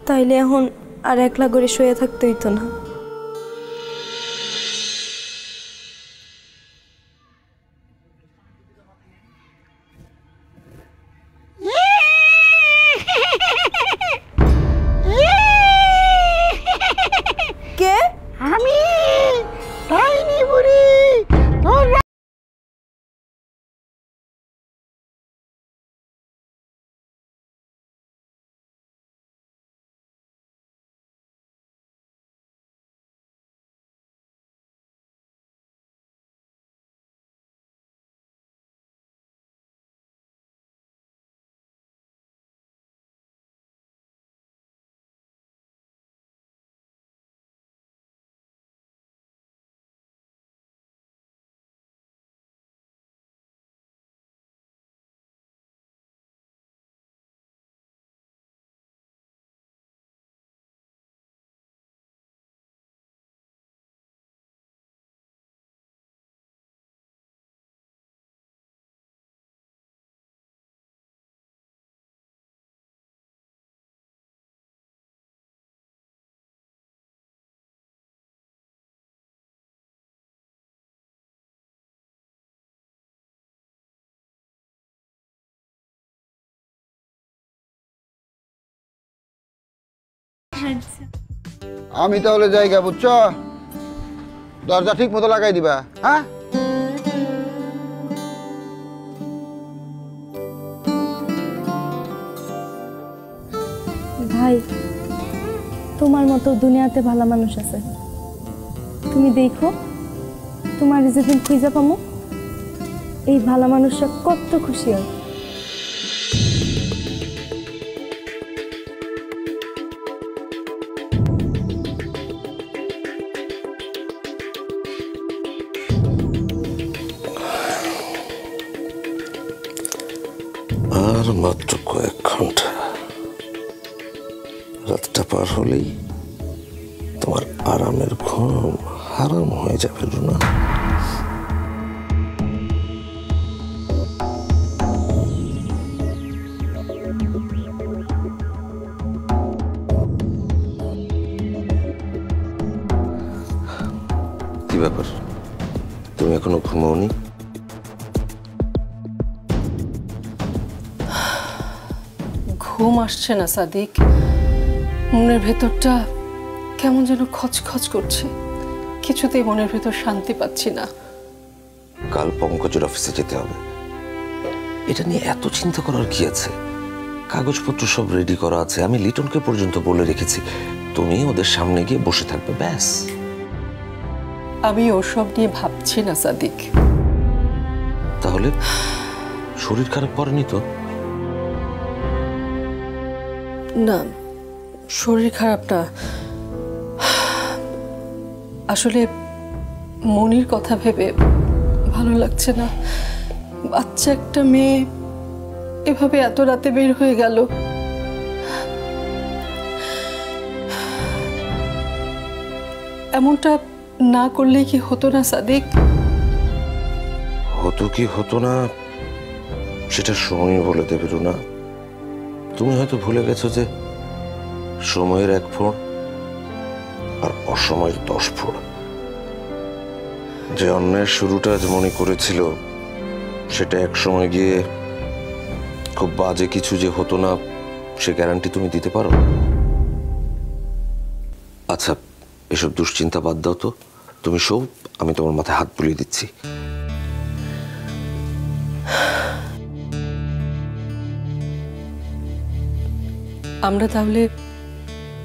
তাইলে এখন আর একলা করে শুয়ে থাকতে হইতো না। কে? আমি ডাইনি বুড়ি। আমি তাহলে জায়গা বুঝছো, দরজা ঠিক মতো লাগাই দিবা। হ্যাঁ, ভাই তোমার মতো দুনিয়াতে ভালো মানুষ আছে, তুমি দেখো তোমার যেদিন খুঁজে পামো এই ভালো মানুষরা কত খুশি হয়। আর মাত্র কয়েক ঘন্টা, রাতটা পার হলেই তোমার আরামের ঘুম হারাম হয়ে যাবে রুনা। কি ব্যাপার, তুমি এখনো ঘুমাওনি? ঘুম আসছে না সাদিক, মনের ভেতরটা কেমন যেন খচখচ করছে, কিছুতেই মনের ভেতর শান্তি পাচ্ছি না। কাল পঙ্কজের অফিসে যেতে হবে, এটা নিয়ে এত চিন্তা করার কি আছে? কাগজপত্র সব রেডি করা আছে, আমি লিটনকে পর্যন্ত বলে রেখেছি, তুমি ওদের সামনে গিয়ে বসে থাকবে ব্যাস। আমি ওসব নিয়ে ভাবছি না সাদিক। তাহলে শরীর খারাপ করেনি তো? না, শরীর খারাপ না, আসলে মনির কথা ভেবে ভালো লাগছে না। বাচ্চা একটা মেয়ে এভাবে এত রাতে বের হয়ে গেল। এমনটা না করলে কি হতো না সাদিক? হতো কি হতো না সেটা সময় বলে দেবে রুনা। তুমি হয়তো ভুলে গেছো যে সময়ের 1 ফোঁড় আর অসময়ের 10 ফোঁড়। যে অন্যায়ের শুরুটা আজ মনে করেছিল সেটা এক সময় গিয়ে খুব বাজে কিছু যে হতো না সে গ্যারান্টি তুমি দিতে পারো? আচ্ছা, এসব দুশ্চিন্তা বাদ দাও তো, তুমি শোও, আমি তোমার মাথায় হাত বুলিয়ে দিচ্ছি। আমরা তাহলে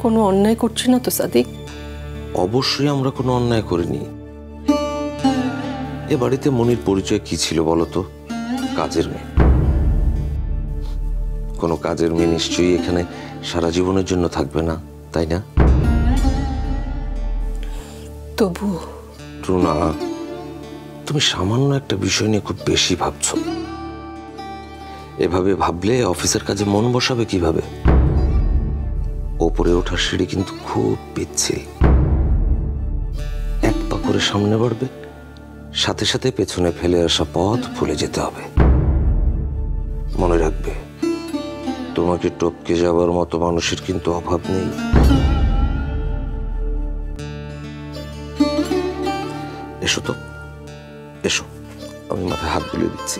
কোনো অন্যায় করছি না তো সাদিক? অবশ্যই আমরা কোনো অন্যায় করিনি। এ বাড়িতে মনির পরিচয় কি ছিল বলতো? কাজের মেয়ে। কোনো কাজের মেয়ে নিশ্চয়ই এখানে সারা জীবনের জন্য থাকবে না, তাই না? তবু রুনা, তুমি সামান্য একটা বিষয় নিয়ে খুব বেশি ভাবছো। এভাবে ভাবলে অফিসের কাজে মন বসাবে কিভাবে? ওপরে ওঠার সিঁড়ি কিন্তু খুব পিচ্ছিল, 1 পা করে সামনে বাড়বে, সাথে সাথে পেছনে ফেলে আসা পথ ভুলে যেতে হবে। মনে রাখবে, তোমাকে টপকে যাবার মতো মানুষের কিন্তু অভাব নেই। এসো তো, এসো, আমি মাথায় হাত বুলিয়ে দিচ্ছি।